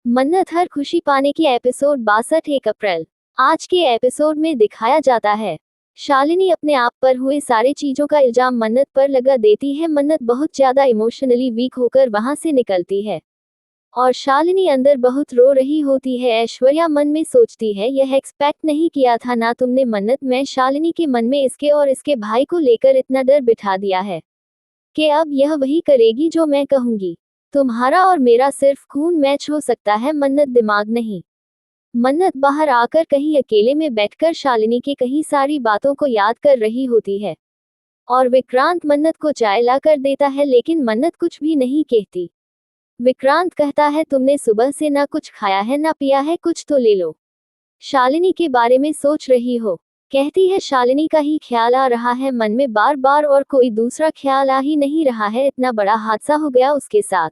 मन्नत हर खुशी पाने की एपिसोड 62 1 अप्रैल। आज के एपिसोड में दिखाया जाता है शालिनी अपने आप पर हुए सारे चीजों का इल्जाम मन्नत पर लगा देती है। मन्नत बहुत ज्यादा इमोशनली वीक होकर वहां से निकलती है और शालिनी अंदर बहुत रो रही होती है। ऐश्वर्या मन में सोचती है, यह एक्सपेक्ट नहीं किया था ना तुमने मन्नत। मैं शालिनी के मन में इसके और इसके भाई को लेकर इतना डर बिठा दिया है कि अब यह वही करेगी जो मैं कहूंगी। तुम्हारा और मेरा सिर्फ खून मैच हो सकता है, मन्नत दिमाग नहीं। मन्नत बाहर आकर कहीं अकेले में बैठकर शालिनी की कहीं सारी बातों को याद कर रही होती है और विक्रांत मन्नत को चाय ला कर देता है, लेकिन मन्नत कुछ भी नहीं कहती। विक्रांत कहता है, तुमने सुबह से ना कुछ खाया है ना पिया है, कुछ तो ले लो। शालिनी के बारे में सोच रही हो? कहती है, शालिनी का ही ख्याल आ रहा है मन में बार बार और कोई दूसरा ख्याल आ ही नहीं रहा है। इतना बड़ा हादसा हो गया उसके साथ,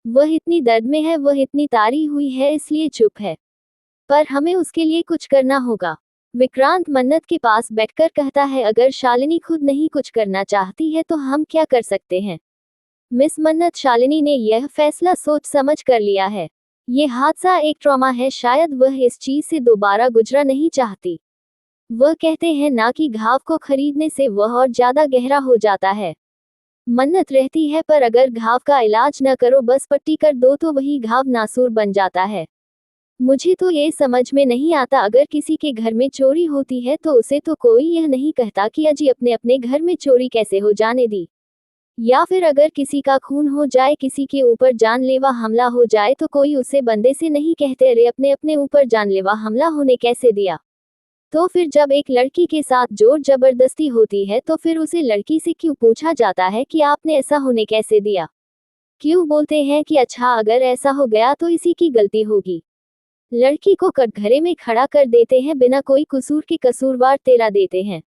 वह इतनी दर्द में है, वह इतनी तारी हुई है, इसलिए चुप है। पर हमें उसके लिए कुछ करना होगा। विक्रांत मन्नत के पास बैठकर कहता है, अगर शालिनी खुद नहीं कुछ करना चाहती है तो हम क्या कर सकते हैं? मिस मन्नत, शालिनी ने यह फैसला सोच समझ कर लिया है। ये हादसा एक ट्रॉमा है, शायद वह इस चीज से दोबारा गुजरा नहीं चाहती। वह कहते हैं ना कि घाव को खरीदने से वह और ज्यादा गहरा हो जाता है। मन्नत रहती है, पर अगर घाव का इलाज न करो, बस पट्टी कर दो, तो वही घाव नासूर बन जाता है। मुझे तो ये समझ में नहीं आता, अगर किसी के घर में चोरी होती है तो उसे तो कोई यह नहीं कहता कि अजी अपने अपने घर में चोरी कैसे हो जाने दी। या फिर अगर किसी का खून हो जाए, किसी के ऊपर जानलेवा हमला हो जाए, तो कोई उसे बंदे से नहीं कहते, अरे अपने अपने ऊपर जानलेवा हमला होने कैसे दिया। तो फिर जब एक लड़की के साथ जोर जबरदस्ती होती है तो फिर उसे लड़की से क्यों पूछा जाता है कि आपने ऐसा होने कैसे दिया? क्यों बोलते हैं कि अच्छा अगर ऐसा हो गया तो इसी की गलती होगी। लड़की को कटघरे में खड़ा कर देते हैं, बिना कोई कसूर के कसूरवार तेरा देते हैं।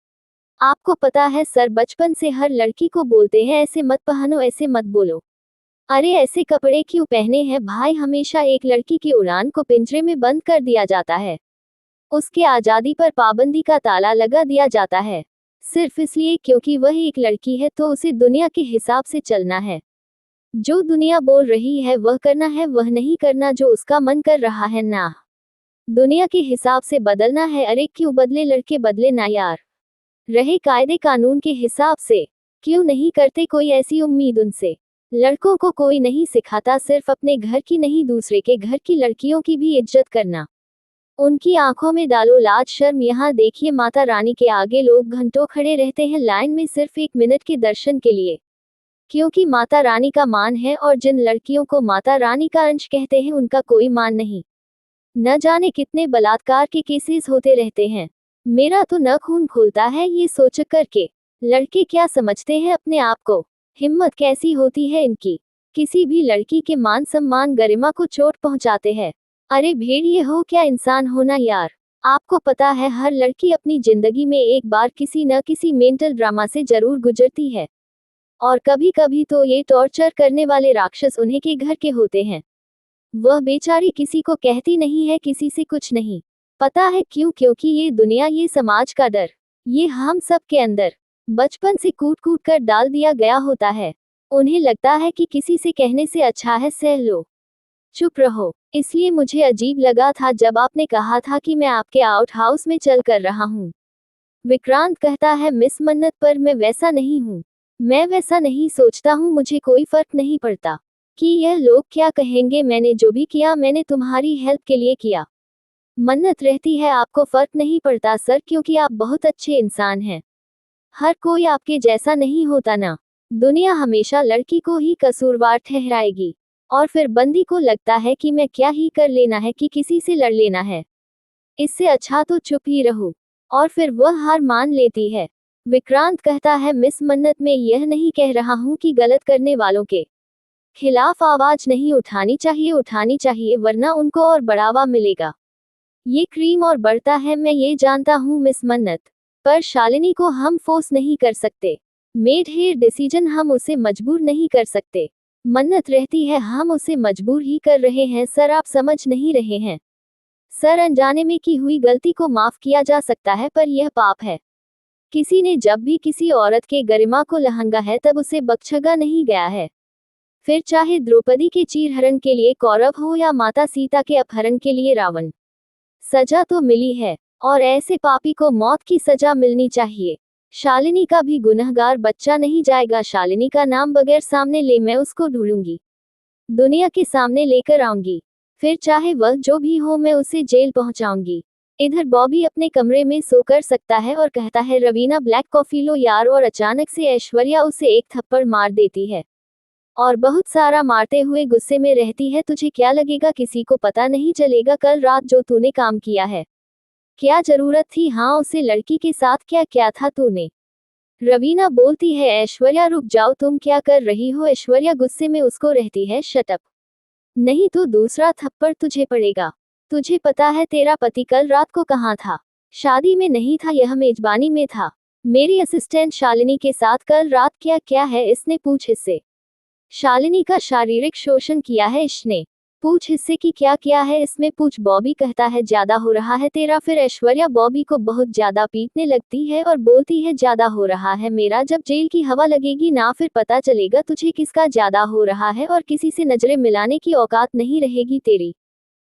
आपको पता है सर, बचपन से हर लड़की को बोलते हैं ऐसे मत पहनो, ऐसे मत बोलो। अरे ऐसे कपड़े क्यों पहने हैं भाई? हमेशा एक लड़की की उड़ान को पिंजरे में बंद कर दिया जाता है, उसके आज़ादी पर पाबंदी का ताला लगा दिया जाता है, सिर्फ इसलिए क्योंकि वह एक लड़की है। तो उसे दुनिया के हिसाब से चलना है। जो दुनिया बोल रही है वह करना है, वह नहीं करना जो उसका मन कर रहा है ना। दुनिया के हिसाब से बदलना है। अरे क्यों बदले लड़के, बदले ना यार। रहे कायदे कानून के हिसाब से। क्यों नहीं करते कोई ऐसी उम्मीद उनसे? लड़कों को कोई नहीं सिखाता सिर्फ अपने घर की नहीं, दूसरे के घर की लड़कियों की भी इज्जत करना। उनकी आंखों में डालो लाज शर्म। यहाँ देखिए, माता रानी के आगे लोग घंटों खड़े रहते हैं लाइन में सिर्फ 1 मिनट के दर्शन के लिए, क्योंकि माता रानी का मान है। और जिन लड़कियों को माता रानी का अंश कहते हैं उनका कोई मान नहीं। न जाने कितने बलात्कार के केसेस होते रहते हैं। मेरा तो न खून खोलता है ये सोच कर के लड़के क्या समझते हैं अपने आप को। हिम्मत कैसी होती है इनकी, किसी भी लड़की के मान सम्मान गरिमा को चोट पहुंचाते हैं। अरे भेड़िए हो क्या इंसान होना यार। आपको पता है हर लड़की अपनी जिंदगी में एक बार किसी न किसी मेंटल ड्रामा से जरूर गुजरती है, और कभी कभी तो ये टॉर्चर करने वाले राक्षस उन्हीं के घर के होते हैं। वह बेचारी किसी को कहती नहीं है, किसी से कुछ नहीं। पता है क्यों? क्योंकि ये दुनिया, ये समाज का डर, ये हम सब के अंदर बचपन से कूट कूट कर डाल दिया गया होता है। उन्हें लगता है कि किसी से कहने से अच्छा है सह लो, चुप रहो। इसलिए मुझे अजीब लगा था जब आपने कहा था कि मैं आपके आउट हाउस में चल कर रहा हूँ। विक्रांत कहता है, मिस मन्नत, पर मैं वैसा नहीं हूँ। मैं वैसा नहीं सोचता हूँ, मुझे कोई फर्क नहीं पड़ता कि यह लोग क्या कहेंगे। मैंने जो भी किया मैंने तुम्हारी हेल्प के लिए किया। मन्नत रहती है, आपको फर्क नहीं पड़ता सर, क्योंकि आप बहुत अच्छे इंसान हैं। हर कोई आपके जैसा नहीं होता ना। दुनिया हमेशा लड़की को ही कसूरवार ठहराएगी, और फिर बंदी को लगता है कि मैं क्या ही कर लेना है, कि किसी से लड़ लेना है, इससे अच्छा तो चुप ही रहूं। और फिर वह हार मान लेती है। विक्रांत कहता है, मिस मन्नत, मैं यह नहीं कह रहा हूं कि गलत करने वालों के खिलाफ आवाज नहीं उठानी चाहिए, वरना उनको और बढ़ावा मिलेगा। ये क्रीम और बढ़ता है, मैं ये जानता हूँ मिस मन्नत, पर शालिनी को हम फोर्स नहीं कर सकते। मेड हेयर डिसीजन हम उसे मजबूर नहीं कर सकते। मन्नत रहती है, हम उसे मजबूर ही कर रहे हैं सर, आप समझ नहीं रहे हैं सर। अनजाने में की हुई गलती को माफ किया जा सकता है, पर यह पाप है। किसी ने जब भी किसी औरत के गरिमा को लहंगा है तब उसे बख्शा नहीं गया है। फिर चाहे द्रौपदी के चीरहरण के लिए कौरव हो या माता सीता के अपहरण के लिए रावण, सजा तो मिली है, और ऐसे पापी को मौत की सजा मिलनी चाहिए। शालिनी का भी गुनहगार बच्चा नहीं जाएगा। शालिनी का नाम बगैर सामने ले मैं उसको ढूंढूंगी, दुनिया के सामने लेकर आऊंगी, फिर चाहे वह जो भी हो मैं उसे जेल पहुंचाऊंगी। इधर बॉबी अपने कमरे में सोकर सकता है और कहता है रवीना ब्लैक कॉफी लो यार, और अचानक से ऐश्वर्या उसे एक थप्पड़ मार देती है और बहुत सारा मारते हुए गुस्से में रहती है। तुझे क्या लगेगा किसी को पता नहीं चलेगा कल रात जो तूने काम किया है? क्या जरूरत थी? हाँ, उसे लड़की के साथ क्या क्या था तूने? रवीना बोलती है ऐश्वर्या रुक जाओ, तुम क्या कर रही हो? ऐश्वर्या गुस्से में उसको रहती है शट अप, नहीं तो दूसरा थप्पड़ तुझे पड़ेगा। तुझे पता है तेरा पति कल रात को कहाँ था? शादी में नहीं था, यह मेजबानी में था। मेरी असिस्टेंट शालिनी के साथ कल रात क्या क्या है इसने? पूछ इससे। शालिनी का शारीरिक शोषण किया है इसने। पूछ इससे कि क्या किया है इसमें? पूछ। बॉबी कहता है ज्यादा हो रहा है तेरा। फिर ऐश्वर्या बॉबी को बहुत ज्यादा पीटने लगती है और बोलती है ज्यादा हो रहा है मेरा, जब जेल की हवा लगेगी ना फिर पता चलेगा तुझे किसका ज्यादा हो रहा है, और किसी से नजरें मिलाने की औकात नहीं रहेगी तेरी।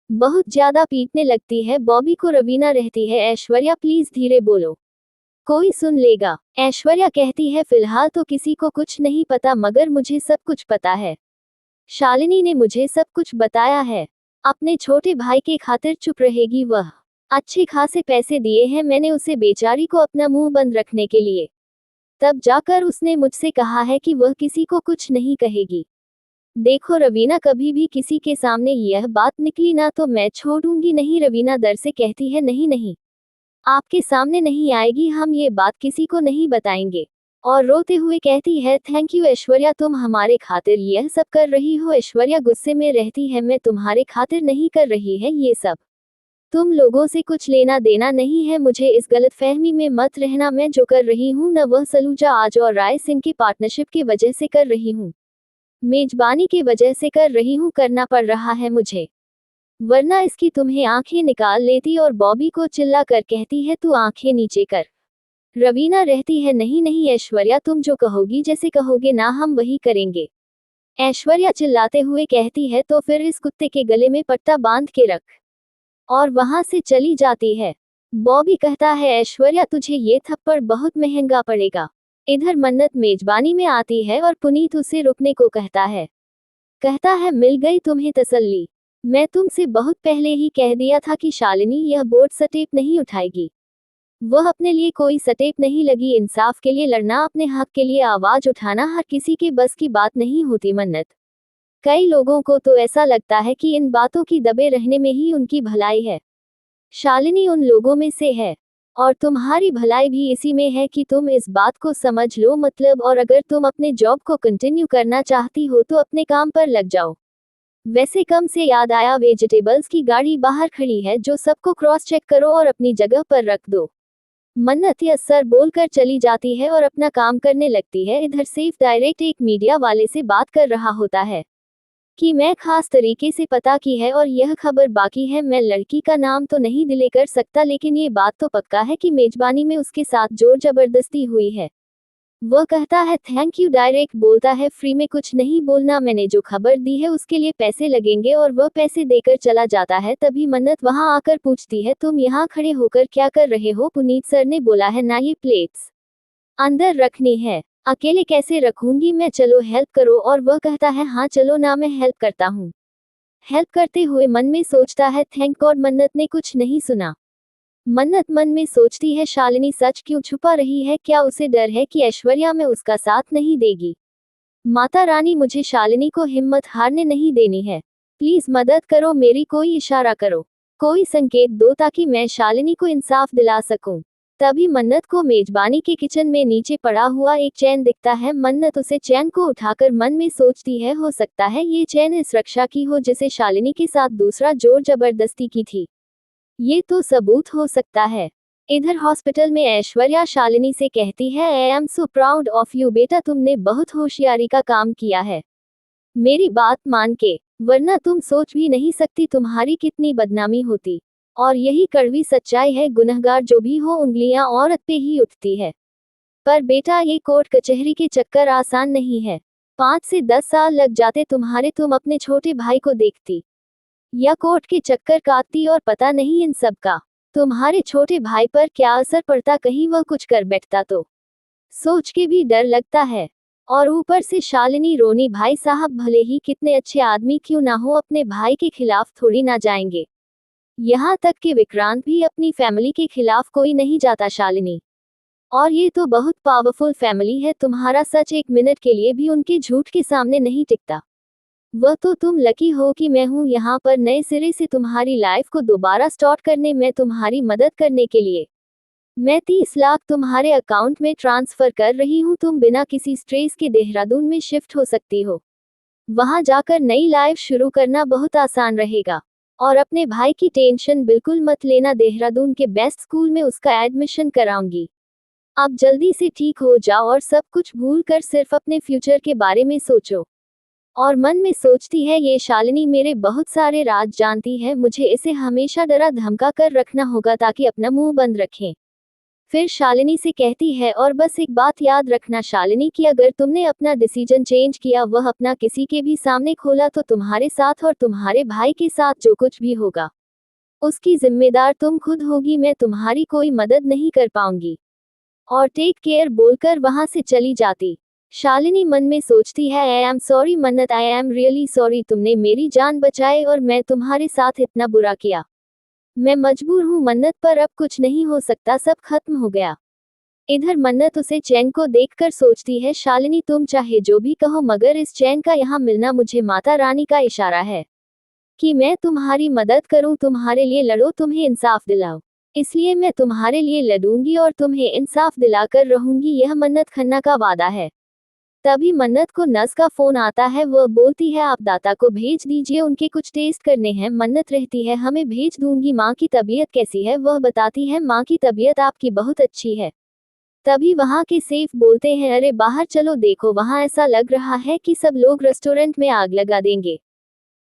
बहुत ज्यादा पीटने लगती है बॉबी को। रवीना रहती है ऐश्वर्या प्लीज धीरे बोलो, कोई सुन लेगा। ऐश्वर्या कहती है फिलहाल तो किसी को कुछ नहीं पता, मगर मुझे सब कुछ पता है। शालिनी ने मुझे सब कुछ बताया है। अपने छोटे भाई के खातिर चुप रहेगी वह। अच्छे खासे पैसे दिए हैं मैंने उसे बेचारी को अपना मुंह बंद रखने के लिए, तब जाकर उसने मुझसे कहा है कि वह किसी को कुछ नहीं कहेगी। देखो रवीना, कभी भी किसी के सामने यह बात निकली ना तो मैं छोड़ूंगी नहीं। रवीना डर से कहती है नहीं नहीं, आपके सामने नहीं आएगी, हम ये बात किसी को नहीं बताएंगे। और रोते हुए कहती है थैंक यू ऐश्वर्या, तुम हमारे खातिर यह सब कर रही हो। ऐश्वर्या गुस्से में रहती है मैं तुम्हारे खातिर नहीं कर रही है ये सब, तुम लोगों से कुछ लेना देना नहीं है, मुझे इस गलतफहमी में मत रहना। मैं जो कर रही हूँ न वह सलूजा आज और राय सिंह की पार्टनरशिप की वजह से कर रही हूँ, मेजबानी की वजह से कर रही हूँ, करना पड़ रहा है मुझे, वरना इसकी तुम्हें आंखें निकाल लेती। और बॉबी को चिल्ला कर कहती है तू आंखें नीचे कर। रवीना रहती है नहीं नहीं ऐश्वर्या, तुम जो कहोगी जैसे कहोगे ना हम वही करेंगे। ऐश्वर्या चिल्लाते हुए कहती है तो फिर इस कुत्ते के गले में पट्टा बांध के रख, और वहां से चली जाती है। बॉबी कहता है ऐश्वर्या तुझे ये थप्पड़ बहुत महंगा पड़ेगा। इधर मन्नत मेजबानी में आती है और पुनीत उसे रुकने को कहता है मिल गई तुम्हें तसल्ली, मैं तुमसे बहुत पहले ही कह दिया था कि शालिनी यह बोर्ड स्टेप नहीं उठाएगी। वह अपने लिए कोई स्टेप नहीं लगी। इंसाफ के लिए लड़ना, अपने हक के लिए आवाज उठाना हर किसी के बस की बात नहीं होती मन्नत। कई लोगों को तो ऐसा लगता है कि इन बातों की दबे रहने में ही उनकी भलाई है। शालिनी उन लोगों में से है, और तुम्हारी भलाई भी इसी में है कि तुम इस बात को समझ लो मतलब। और अगर तुम अपने जॉब को कंटिन्यू करना चाहती हो तो अपने काम पर लग जाओ। वैसे कम से याद आया, वेजिटेबल्स की गाड़ी बाहर खड़ी है, जो सबको क्रॉस चेक करो और अपनी जगह पर रख दो। मन्नत यस सर बोलकर चली जाती है और अपना काम करने लगती है। इधर सैफ डायरेक्ट एक मीडिया वाले से बात कर रहा होता है कि मैं खास तरीके से पता की है और यह खबर बाकी है। मैं लड़की का नाम तो नहीं डिले कर सकता, लेकिन ये बात तो पक्का है कि मेजबानी में उसके साथ जोर जबरदस्ती हुई है। वह कहता है थैंक यू। डायरेक्ट बोलता है फ्री में कुछ नहीं बोलना, मैंने जो खबर दी है उसके लिए पैसे लगेंगे, और वह पैसे देकर चला जाता है। तभी मन्नत वहां आकर पूछती है तुम यहाँ खड़े होकर क्या कर रहे हो? पुनीत सर ने बोला है ना ये प्लेट्स अंदर रखनी है, अकेले कैसे रखूंगी मैं, चलो हेल्प करो। और वह कहता है हाँ चलो ना, मैं हेल्प करता हूँ। हेल्प करते हुए मन में सोचता है थैंक गॉड मन्नत ने कुछ नहीं सुना। मन्नत मन में सोचती है शालिनी सच क्यों छुपा रही है? क्या उसे डर है कि ऐश्वर्या में उसका साथ नहीं देगी? माता रानी मुझे शालिनी को हिम्मत हारने नहीं देनी है, प्लीज मदद करो मेरी, कोई इशारा करो, कोई संकेत दो ताकि मैं शालिनी को इंसाफ दिला सकूं। तभी मन्नत को मेजबानी के किचन में नीचे पड़ा हुआ एक चैन दिखता है। मन्नत उसे चैन को उठाकर मन में सोचती है हो सकता है ये चैन इस रक्षा की हो जिसे शालिनी के साथ दूसरा जोर जबरदस्ती की थी, ये तो सबूत हो सकता है। इधर हॉस्पिटल में ऐश्वर्या शालिनी से कहती है I am so proud of you बेटा, तुमने बहुत होशियारी का काम किया है मेरी बात मान के, वरना तुम सोच भी नहीं सकती तुम्हारी कितनी बदनामी होती। और यही कड़वी सच्चाई है, गुनहगार जो भी हो उंगलियां औरत पे ही उठती है। पर बेटा ये कोर्ट कचहरी के चक्कर आसान नहीं है। 5 से 10 साल लग जाते तुम्हारे, तुम अपने छोटे भाई को देखती या कोर्ट के चक्कर काटती, और पता नहीं इन सब का तुम्हारे छोटे भाई पर क्या असर पड़ता, कहीं वह कुछ कर बैठता तो सोच के भी डर लगता है। और ऊपर से शालिनी रोनी, भाई साहब भले ही कितने अच्छे आदमी क्यों ना हो, अपने भाई के खिलाफ थोड़ी ना जाएंगे। यहाँ तक कि विक्रांत भी अपनी फैमिली के खिलाफ कोई नहीं जाता शालिनी। और ये तो बहुत पावरफुल फैमिली है, तुम्हारा सच एक मिनट के लिए भी उनके झूठ के सामने नहीं टिकता। वह तो तुम लकी हो कि मैं हूँ यहाँ पर नए सिरे से तुम्हारी लाइफ को दोबारा स्टार्ट करने में तुम्हारी मदद करने के लिए। मैं 30 लाख तुम्हारे अकाउंट में ट्रांसफर कर रही हूँ, तुम बिना किसी स्ट्रेस के देहरादून में शिफ्ट हो सकती हो। वहां जाकर नई लाइफ शुरू करना बहुत आसान रहेगा। और अपने भाई की टेंशन बिल्कुल मत लेना, देहरादून के बेस्ट स्कूल में उसका एडमिशन कराऊंगी। अब जल्दी से ठीक हो जाओ और सब कुछ भूल कर सिर्फ अपने फ्यूचर के बारे में सोचो। और मन में सोचती है, ये शालिनी मेरे बहुत सारे राज जानती है, मुझे इसे हमेशा डरा धमका कर रखना होगा ताकि अपना मुंह बंद रखें। फिर शालिनी से कहती है, और बस एक बात याद रखना शालिनी, कि अगर तुमने अपना डिसीजन चेंज किया, वह अपना किसी के भी सामने खोला, तो तुम्हारे साथ और तुम्हारे भाई के साथ जो कुछ भी होगा उसकी जिम्मेदार तुम खुद होगी, मैं तुम्हारी कोई मदद नहीं कर पाऊंगी। और टेक केयर बोलकर वहां से चली जाती। शालिनी मन में सोचती है, आई एम सॉरी मन्नत, आई एम रियली सॉरी, तुमने मेरी जान बचाई और मैं तुम्हारे साथ इतना बुरा किया। मैं मजबूर हूँ मन्नत, पर अब कुछ नहीं हो सकता, सब खत्म हो गया। इधर मन्नत उसे चैन को देखकर सोचती है, शालिनी तुम चाहे जो भी कहो, मगर इस चैन का यहाँ मिलना मुझे माता रानी का इशारा है कि मैं तुम्हारी मदद करूँ, तुम्हारे लिए लड़ो, तुम्हें इंसाफ दिलाओ। इसलिए मैं तुम्हारे लिए लड़ूंगी और तुम्हें इंसाफ दिलाकर रहूंगी, यह मन्नत खन्ना का वादा है। तभी मन्नत को नस का फोन आता है, वह बोलती है, आप दाता को भेज दीजिए, उनके कुछ टेस्ट करने हैं। मन्नत रहती है, हमें भेज दूंगी, माँ की तबीयत कैसी है? वह बताती है, माँ की तबीयत आपकी बहुत अच्छी है। तभी वहाँ के सेफ बोलते हैं, अरे बाहर चलो देखो, वहाँ ऐसा लग रहा है कि सब लोग रेस्टोरेंट में आग लगा देंगे।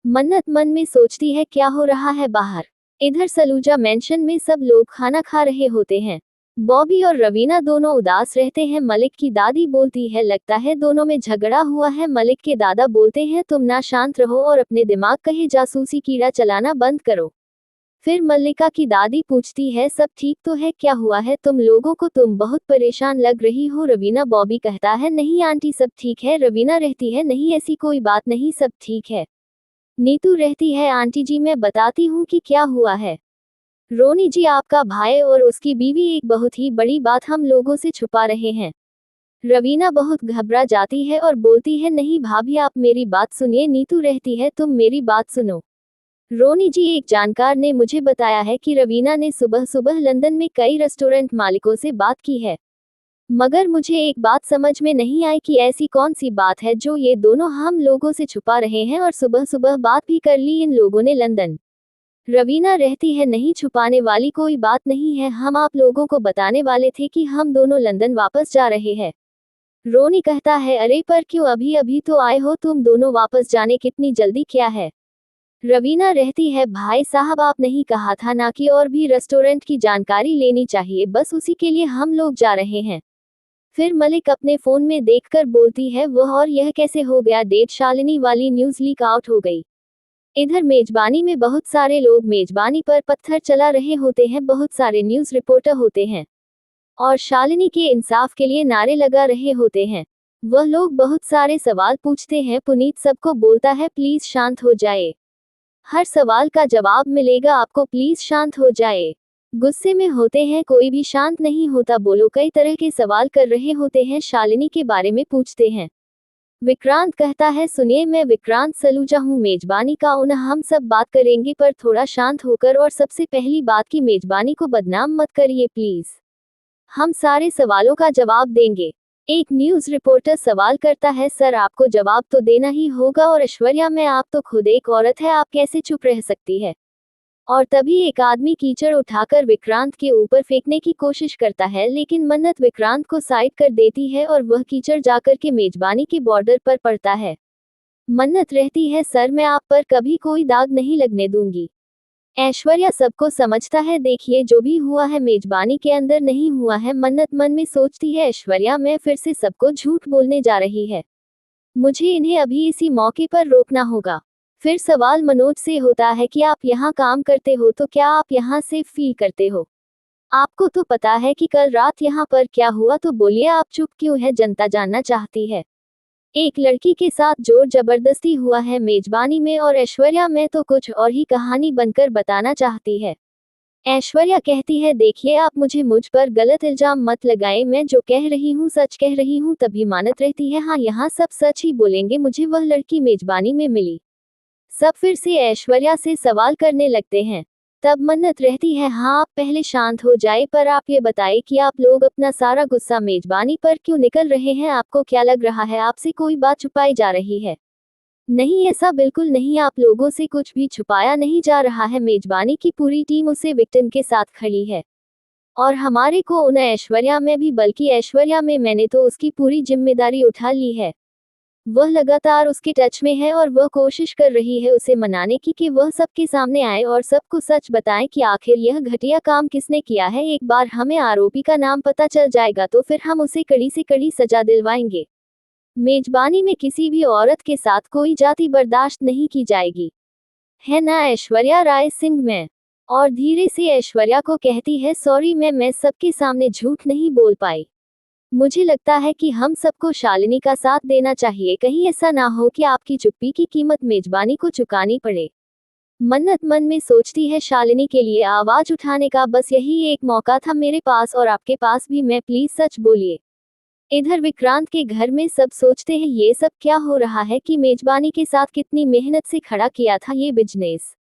मन्नत मन में सोचती है, क्या हो रहा है बाहर? इधर सलूजा मेंशन में सब लोग खाना खा रहे होते हैं। बॉबी और रवीना दोनों उदास रहते हैं। मलिक की दादी बोलती है, लगता है दोनों में झगड़ा हुआ है। मलिक के दादा बोलते हैं, तुम ना शांत रहो और अपने दिमाग कहे जासूसी कीड़ा चलाना बंद करो। फिर मल्लिका की दादी पूछती है, सब ठीक तो है? क्या हुआ है तुम लोगों को? तुम बहुत परेशान लग रही हो। रवीना बॉबी कहता है, नहीं आंटी सब ठीक है। रवीना रहती है, नहीं ऐसी कोई बात नहीं, सब ठीक है। नीतू रहती है, आंटी जी मैं बताती हूँ कि क्या हुआ है। रोनी जी, आपका भाई और उसकी बीवी एक बहुत ही बड़ी बात हम लोगों से छुपा रहे हैं। रवीना बहुत घबरा जाती है और बोलती है, नहीं भाभी आप मेरी बात सुनिए। नीतू रहती है, तुम मेरी बात सुनो। रोनी जी, एक जानकार ने मुझे बताया है कि रवीना ने सुबह सुबह लंदन में कई रेस्टोरेंट मालिकों से बात की है, मगर मुझे एक बात समझ में नहीं आई कि ऐसी कौन सी बात है जो ये दोनों हम लोगों से छुपा रहे हैं, और सुबह सुबह बात भी कर ली इन लोगों ने लंदन। रवीना रहती है, नहीं छुपाने वाली कोई बात नहीं है, हम आप लोगों को बताने वाले थे कि हम दोनों लंदन वापस जा रहे हैं। रोनी कहता है, अरे पर क्यों, अभी अभी तो आए हो तुम दोनों, वापस जाने कितनी जल्दी क्या है? रवीना रहती है, भाई साहब आप नहीं कहा था ना कि और भी रेस्टोरेंट की जानकारी लेनी चाहिए, बस उसी के लिए हम लोग जा रहे हैं। फिर मलिक अपने फोन में देखकर बोलती है, वह और यह कैसे हो गया? डेट शालिनी वाली न्यूज लीक आउट हो गई। इधर मेजबानी में बहुत सारे लोग मेजबानी पर पत्थर चला रहे होते हैं, बहुत सारे न्यूज रिपोर्टर होते हैं और शालिनी के इंसाफ के लिए नारे लगा रहे होते हैं। वह लोग बहुत सारे सवाल पूछते हैं। पुनीत सबको बोलता है, प्लीज शांत हो जाए, हर सवाल का जवाब मिलेगा आपको, प्लीज शांत हो जाए। गुस्से में होते हैं, कोई भी शांत नहीं होता, बोलो। कई तरह के सवाल कर रहे होते हैं, शालिनी के बारे में पूछते हैं। विक्रांत कहता है, सुनिए मैं विक्रांत सलूजा हूँ, मेजबानी का ओनर, हम सब बात करेंगे पर थोड़ा शांत होकर, और सबसे पहली बात की मेजबानी को बदनाम मत करिए प्लीज, हम सारे सवालों का जवाब देंगे। एक न्यूज रिपोर्टर सवाल करता है, सर आपको जवाब तो देना ही होगा, और ऐश्वर्या में आप तो खुद एक औरत है, आप कैसे चुप रह सकती है? और तभी एक आदमी कीचड़ उठाकर विक्रांत के ऊपर फेंकने की कोशिश करता है, लेकिन मन्नत विक्रांत को साइड कर देती है और वह कीचड़ जाकर के मेजबानी के बॉर्डर पर पड़ता है। मन्नत रहती है, सर मैं आप पर कभी कोई दाग नहीं लगने दूंगी। ऐश्वर्या सबको समझता है, देखिए जो भी हुआ है मेजबानी के अंदर नहीं हुआ है। मन्नत मन में सोचती है, ऐश्वर्या मैं फिर से सबको झूठ बोलने जा रही है। मुझे इन्हें अभी इसी मौके पर रोकना होगा। फिर सवाल मनोज से होता है कि आप यहाँ काम करते हो तो क्या आप यहाँ सेफ फील करते हो? आपको तो पता है कि कल रात यहाँ पर क्या हुआ, तो बोलिए आप चुप क्यों है, जनता जानना चाहती है। एक लड़की के साथ जोर जबरदस्ती हुआ है मेजबानी में, और ऐश्वर्या में तो कुछ और ही कहानी बनकर बताना चाहती है। ऐश्वर्या कहती है, देखिए आप मुझ पर गलत इल्जाम मत लगाएं, मैं जो कह रही हूँ सच कह रही हूँ। तभी मानत रहती है, हाँ यहाँ सब सच ही बोलेंगे, मुझे वह लड़की मेजबानी में मिली। सब फिर से ऐश्वर्या से सवाल करने लगते हैं। तब मन्नत रहती है, हाँ आप पहले शांत हो जाए, पर आप ये बताएं कि आप लोग अपना सारा गुस्सा मेजबानी पर क्यों निकल रहे हैं? आपको क्या लग रहा है आपसे कोई बात छुपाई जा रही है? नहीं, ऐसा बिल्कुल नहीं, आप लोगों से कुछ भी छुपाया नहीं जा रहा है। मेजबानी की पूरी टीम उसे विक्टिम के साथ खड़ी है, और हमारे को न ऐश्वर्या में भी बल्कि ऐश्वर्या में मैंने तो उसकी पूरी जिम्मेदारी उठा ली है। वह लगातार उसके टच में है और वह कोशिश कर रही है उसे मनाने की कि वह सबके सामने आए और सबको सच बताएं कि आखिर यह घटिया काम किसने किया है। एक बार हमें आरोपी का नाम पता चल जाएगा तो फिर हम उसे कड़ी से कड़ी सजा दिलवाएंगे। मेजबानी में किसी भी औरत के साथ कोई जाति बर्दाश्त नहीं की जाएगी, है ना ऐश्वर्या राय सिंह? में और धीरे से ऐश्वर्या को कहती है, सॉरी मैं सबके सामने झूठ नहीं बोल पाई। मुझे लगता है कि हम सबको शालिनी का साथ देना चाहिए, कहीं ऐसा ना हो कि आपकी चुप्पी की कीमत मेजबानी को चुकानी पड़े। मन्नत मन में सोचती है, शालिनी के लिए आवाज उठाने का बस यही एक मौका था मेरे पास और आपके पास भी, मैं प्लीज सच बोलिए। इधर विक्रांत के घर में सब सोचते हैं ये सब क्या हो रहा है, कि मेजबानी के साथ कितनी मेहनत से खड़ा किया था ये बिजनेस।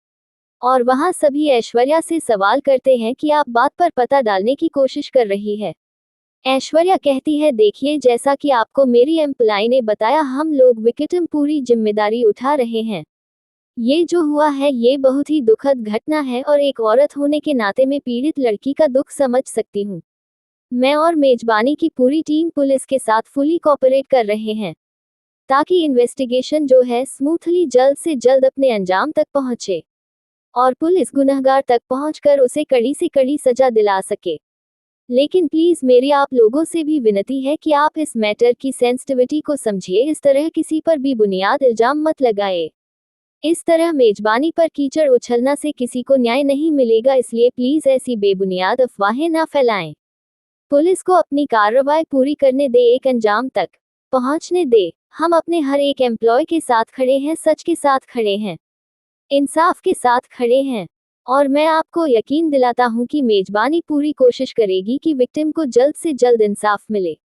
और वहां सभी ऐश्वर्या से सवाल करते हैं कि आप बात पर पता डालने की कोशिश कर रही है। ऐश्वर्या कहती है, देखिए जैसा कि आपको मेरी एम्प्लॉय ने बताया, हम लोग विक्टिम पूरी जिम्मेदारी उठा रहे हैं। ये जो हुआ है ये बहुत ही दुखद घटना है, और एक औरत होने के नाते मैं पीड़ित लड़की का दुख समझ सकती हूँ। मैं और मेजबानी की पूरी टीम पुलिस के साथ फुली कोऑपरेट कर रहे हैं, ताकि इन्वेस्टिगेशन जो है स्मूथली जल्द से जल्द अपने अंजाम तक पहुंचे, और पुलिस गुनहगार तक पहुंचकर उसे कड़ी से कड़ी सजा दिला सके। लेकिन प्लीज मेरी आप लोगों से भी विनती है कि आप इस मैटर की सेंसिटिविटी को समझिए, इस तरह किसी पर भी बुनियाद इल्जाम मत लगाए। इस तरह मेजबानी पर कीचड़ उछलना से किसी को न्याय नहीं मिलेगा, इसलिए प्लीज ऐसी बेबुनियाद अफवाहें ना फैलाएं। पुलिस को अपनी कार्रवाई पूरी करने दे, एक अंजाम तक पहुंचने दे। हम अपने हर एक एम्प्लॉय के साथ खड़े हैं, सच के साथ खड़े हैं, इंसाफ के साथ खड़े हैं, और मैं आपको यकीन दिलाता हूं कि मेजबानी पूरी कोशिश करेगी कि विक्टिम को जल्द से जल्द इंसाफ मिले।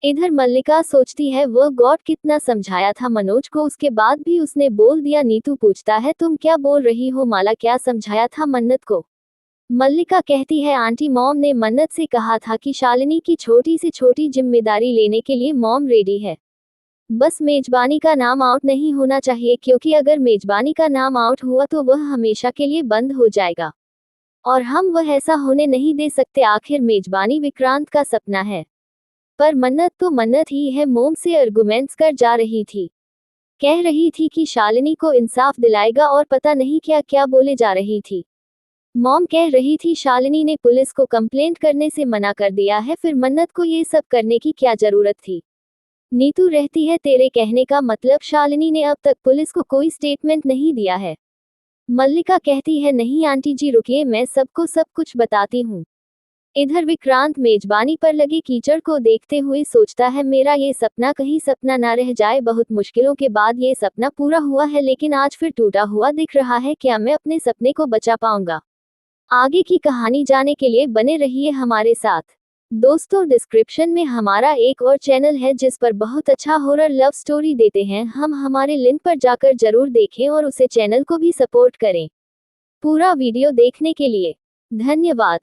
इधर मल्लिका सोचती है, वह गॉड कितना समझाया था मनोज को, उसके बाद भी उसने बोल दिया। नीतू पूछता है, तुम क्या बोल रही हो माला, क्या समझाया था मन्नत को? मल्लिका कहती है, आंटी मॉम ने मन्नत से कहा था कि शालिनी की छोटी से छोटी जिम्मेदारी लेने के लिए मॉम रेडी है। बस मेजबानी का नाम आउट नहीं होना चाहिए, क्योंकि अगर मेजबानी का नाम आउट हुआ तो वह हमेशा के लिए बंद हो जाएगा, और हम वह ऐसा होने नहीं दे सकते। आखिर मेजबानी विक्रांत का सपना है। पर मन्नत तो मन्नत ही है, मोम से आर्गुमेंट्स कर जा रही थी, कह रही थी कि शालिनी को इंसाफ दिलाएगा, और पता नहीं क्या क्या बोले जा रही थी। मॉम कह रही थी शालिनी ने पुलिस को कंप्लेंट करने से मना कर दिया है, फिर मन्नत को ये सब करने की क्या जरूरत थी? नीतू रहती है, तेरे कहने का मतलब शालिनी ने अब तक पुलिस को कोई स्टेटमेंट नहीं दिया है? मल्लिका कहती है, नहीं आंटी जी रुकिए, मैं सबको सब कुछ बताती हूँ। इधर विक्रांत मेजबानी पर लगे कीचड़ को देखते हुए सोचता है, मेरा ये सपना कहीं सपना ना रह जाए। बहुत मुश्किलों के बाद ये सपना पूरा हुआ है, लेकिन आज फिर टूटा हुआ दिख रहा है। क्या मैं अपने सपने को बचा पाऊंगा? आगे की कहानी जानने के लिए बने रहिए हमारे साथ। दोस्तों, डिस्क्रिप्शन में हमारा एक और चैनल है जिस पर बहुत अच्छा हॉरर लव स्टोरी देते हैं हम, हमारे लिंक पर जाकर जरूर देखें और उसे चैनल को भी सपोर्ट करें। पूरा वीडियो देखने के लिए धन्यवाद।